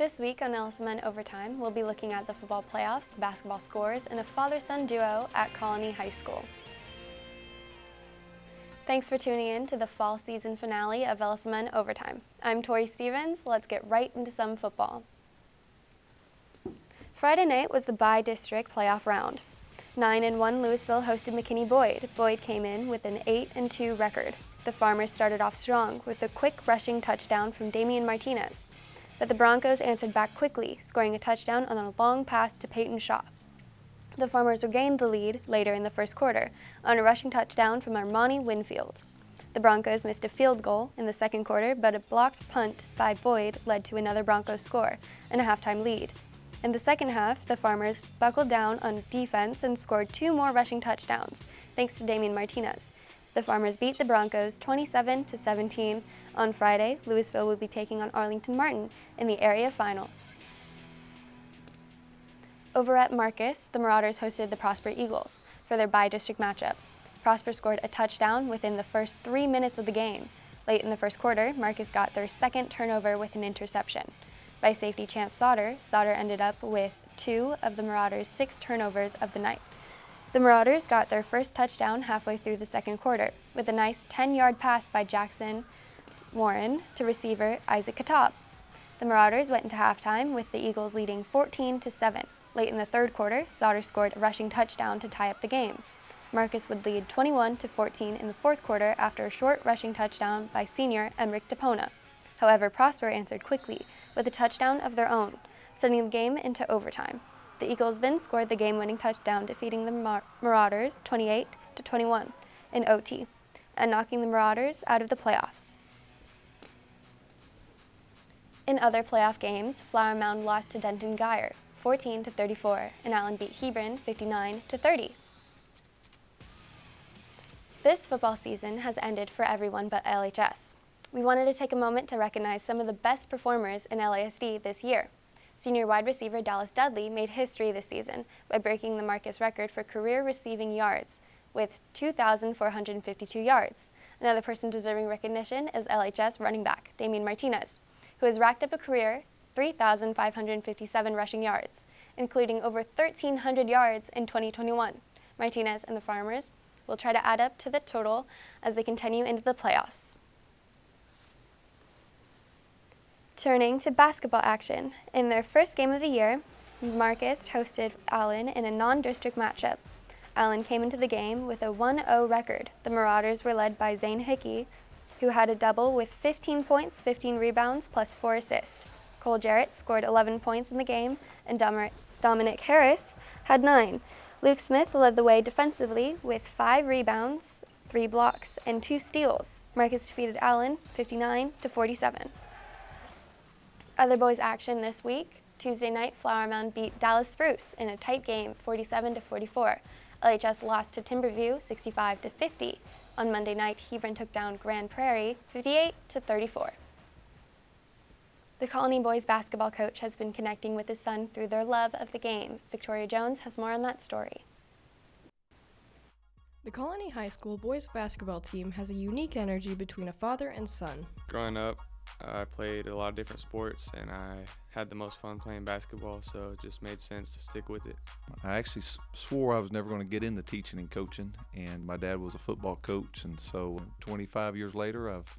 This week on LSMN Overtime, we'll be looking at the football playoffs, basketball scores, and a father-son duo at Colony High School. Thanks for tuning in to the fall season finale of LSMN Overtime. I'm Tori Stevens. Let's get right into some football. Friday night was the bi-district playoff round. 9-1 Louisville hosted McKinney-Boyd. Boyd came in with an 8-2 record. The Farmers started off strong with a quick rushing touchdown from Damian Martinez. But the Broncos answered back quickly, scoring a touchdown on a long pass to Peyton Shaw. The Farmers regained the lead later in the first quarter on a rushing touchdown from Armani Winfield. The Broncos missed a field goal in the second quarter, but a blocked punt by Boyd led to another Broncos score and a halftime lead. In the second half, the Farmers buckled down on defense and scored 2 more rushing touchdowns, thanks to Damian Martinez. The Farmers beat the Broncos 27-17. On Friday, Louisville will be taking on Arlington Martin in the area finals. Over at Marcus, the Marauders hosted the Prosper Eagles for their bi-district matchup. Prosper scored a touchdown within the first 3 minutes of the game. Late in the first quarter, Marcus got their second turnover with an interception. By safety Chance Sauter ended up with 2 of the Marauders' 6 turnovers of the night. The Marauders got their first touchdown halfway through the second quarter with a nice 10-yard pass by Jackson Warren to receiver Isaac Katab. The Marauders went into halftime with the Eagles leading 14-7. Late in the third quarter, Sauter scored a rushing touchdown to tie up the game. Marcus would lead 21-14 in the fourth quarter after a short rushing touchdown by senior Emric DePona. However, Prosper answered quickly with a touchdown of their own, sending the game into overtime. The Eagles then scored the game-winning touchdown, defeating the Marauders 28-21 in OT and knocking the Marauders out of the playoffs. In other playoff games, Flower Mound lost to Denton Guyer 14-34, and Allen beat Hebron 59-30. This football season has ended for everyone but LHS. We wanted to take a moment to recognize some of the best performers in LISD this year. Senior wide receiver Dallas Dudley made history this season by breaking the Marcus record for career receiving yards with 2,452 yards. Another person deserving recognition is LHS running back Damian Martinez, who has racked up a career 3,557 rushing yards, including over 1,300 yards in 2021. Martinez and the Farmers will try to add up to the total as they continue into the playoffs. Turning to basketball action, in their first game of the year, Marcus hosted Allen in a non-district matchup. Allen came into the game with a 1-0 record. The Marauders were led by Zane Hickey, who had a double with 15 points, 15 rebounds, plus 4 assists. Cole Jarrett scored 11 points in the game, and Dominic Harris had 9. Luke Smith led the way defensively with 5 rebounds, 3 blocks, and 2 steals. Marcus defeated Allen 59-47. Other boys action this week. Tuesday night, Flower Mound beat Dallas Spruce in a tight game 47-44. LHS lost to Timberview 65-50. On Monday night, Hebron took down Grand Prairie 58-34. The Colony boys basketball coach has been connecting with his son through their love of the game. Victoria Jones has more on that story. The Colony High School boys basketball team has a unique energy between a father and son. Growing up, I played a lot of different sports, and I had the most fun playing basketball, so it just made sense to stick with it. I actually swore I was never going to get into teaching and coaching, and my dad was a football coach, and so 25 years later, I've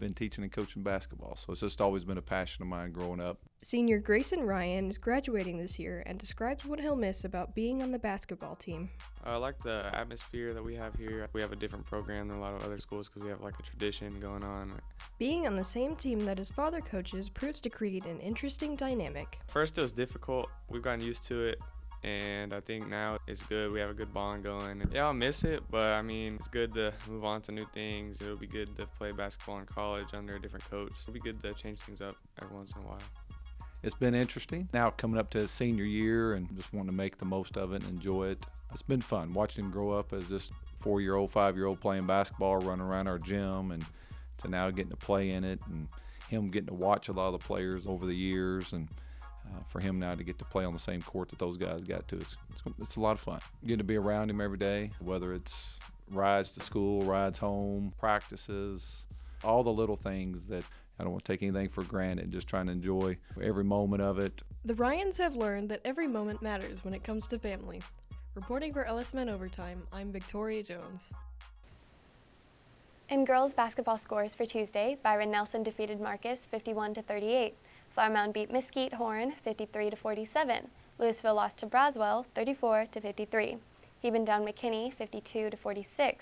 been teaching and coaching basketball, so it's just always been a passion of mine growing up. Senior Grayson Ryan is graduating this year and describes what he'll miss about being on the basketball team. I like the atmosphere that we have here. We have a different program than a lot of other schools because we have like a tradition going on. Being on the same team that his father coaches proves to create an interesting dynamic. First it was difficult. We've gotten used to it, and I think now it's good. We have a good bond going. Yeah, I'll miss it, but I mean, it's good to move on to new things. It'll be good to play basketball in college under a different coach. It'll be good to change things up every once in a while. It's been interesting. Now coming up to his senior year and just wanting to make the most of it and enjoy it. It's been fun watching him grow up as this 4-year-old, 5-year-old playing basketball, running around our gym, and to now getting to play in it, and him getting to watch a lot of the players over the years, and for him now to get to play on the same court that those guys got to. It's a lot of fun. Getting to be around him every day, whether it's rides to school, rides home, practices, all the little things that I don't want to take anything for granted, just trying to enjoy every moment of it. The Ryans have learned that every moment matters when it comes to family. Reporting for LSMN Overtime, I'm Victoria Jones. In girls basketball scores for Tuesday, Byron Nelson defeated Marcus 51-38. Flower Mound beat Mesquite Horn 53-47. Louisville lost to Braswell 34-53. Hebendown McKinney 52-46.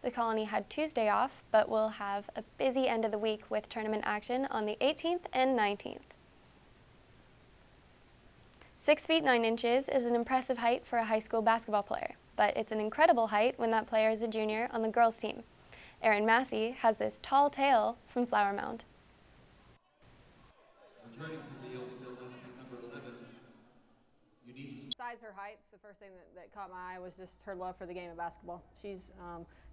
The Colony had Tuesday off, but will have a busy end of the week with tournament action on the 18th and 19th. 6 feet 9 inches is an impressive height for a high school basketball player, but it's an incredible height when that player is a junior on the girls' team. Erin Massey has this tall tale from Flower Mound. Returning to the open building is number 11, Eunice. Besides her height, the first thing that caught my eye was just her love for the game of basketball. She's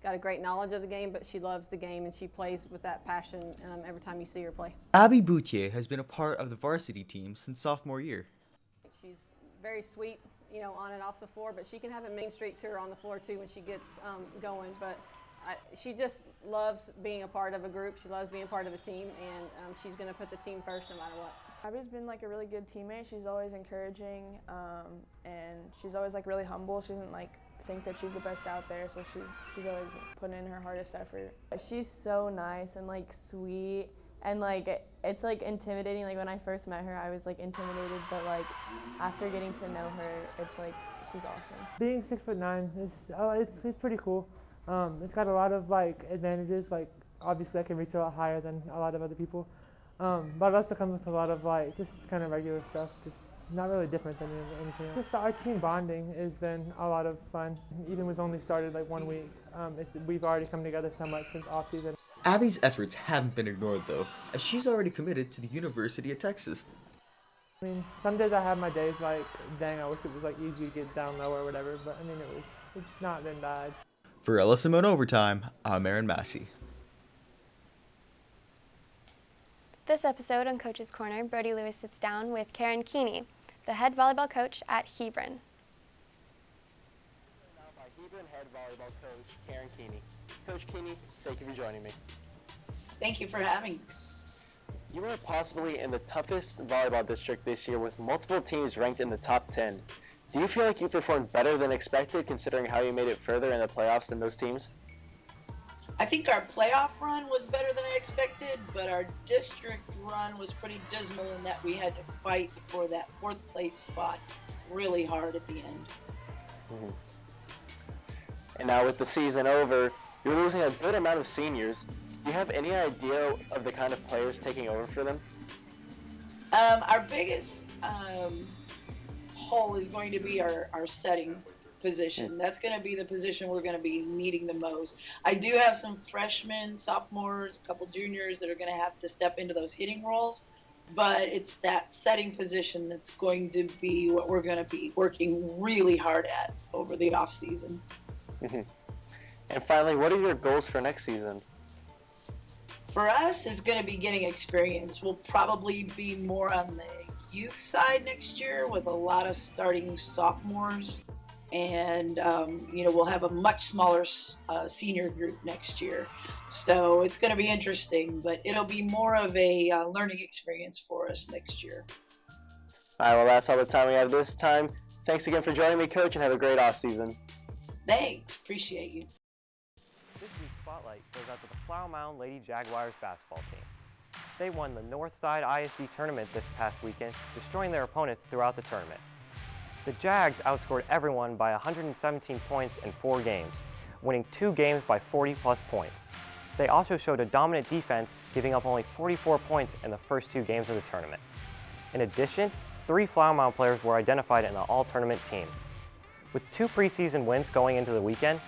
got a great knowledge of the game, but she loves the game and she plays with that passion every time you see her play. Abby Boutier has been a part of the varsity team since sophomore year. She's very sweet, on and off the floor, but she can have a mean streak to her on the floor too when she gets going. But she just loves being a part of a group. She loves being a part of a team, and she's going to put the team first no matter what. Abby's been like a really good teammate. She's always encouraging, and she's always like really humble. She doesn't like think that she's the best out there, so she's always putting in her hardest effort. She's so nice and like sweet, and like it's like intimidating. Like when I first met her, I was like intimidated, but like after getting to know her, it's like she's awesome. Being 6'9" it's pretty cool. It's got a lot of like advantages. Like obviously I can reach a lot higher than a lot of other people. But it also comes with a lot of like just kind of regular stuff, just not really different than anything else. Just our team bonding has been a lot of fun. Even we've only started like 1 week, we've already come together so much since off season. Abby's efforts haven't been ignored though, as she's already committed to the University of Texas. I mean, some days I have my days like, dang, I wish it was like easy to get down low or whatever, but I mean it's not been bad. For LSMN Overtime, I'm Erin Massey. This episode on Coach's Corner, Brody Lewis sits down with Karen Keeney, the head volleyball coach at Hebron. Now by Hebron head volleyball coach Karen Keeney. Coach Keeney, thank you for joining me. Thank you for having me. You are possibly in the toughest volleyball district this year with multiple teams ranked in the top 10. Do you feel like you performed better than expected considering how you made it further in the playoffs than those teams? I think our playoff run was better than I expected, but our district run was pretty dismal in that we had to fight for that 4th place spot really hard at the end. Mm-hmm. And now with the season over, you're losing a good amount of seniors. Do you have any idea of the kind of players taking over for them? Our biggest hole is going to be our setting position. That's going to be the position we're going to be needing the most. I do have some freshmen, sophomores, a couple juniors that are going to have to step into those hitting roles, but it's that setting position that's going to be what we're going to be working really hard at over the off season. Mm-hmm. And finally, what are your goals for next season? For us, it's going to be getting experience. We'll probably be more on the youth side next year with a lot of starting sophomores. And, we'll have a much smaller senior group next year. So it's going to be interesting, but it'll be more of a learning experience for us next year. All right, well, that's all the time we have this time. Thanks again for joining me, Coach, and have a great off season. Thanks. Appreciate you. This week's Spotlight goes out to the Flower Mound Lady Jaguars basketball team. They won the Northside ISD tournament this past weekend, destroying their opponents throughout the tournament. The Jags outscored everyone by 117 points in 4 games, winning 2 games by 40-plus points. They also showed a dominant defense, giving up only 44 points in the first 2 games of the tournament. In addition, 3 Flower Mound players were identified in the all-tournament team. With 2 preseason wins going into the weekend,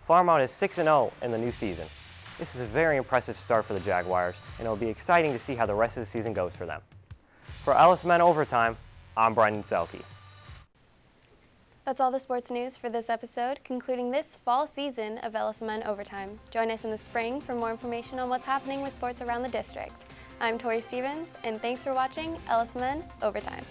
Flower Mound is 6-0 in the new season. This is a very impressive start for the Jaguars, and it will be exciting to see how the rest of the season goes for them. For LSMN Overtime, I'm Brendan Selke. That's all the sports news for this episode, concluding this fall season of LSMN Overtime. Join us in the spring for more information on what's happening with sports around the district. I'm Tori Stevens, and thanks for watching LSMN Overtime.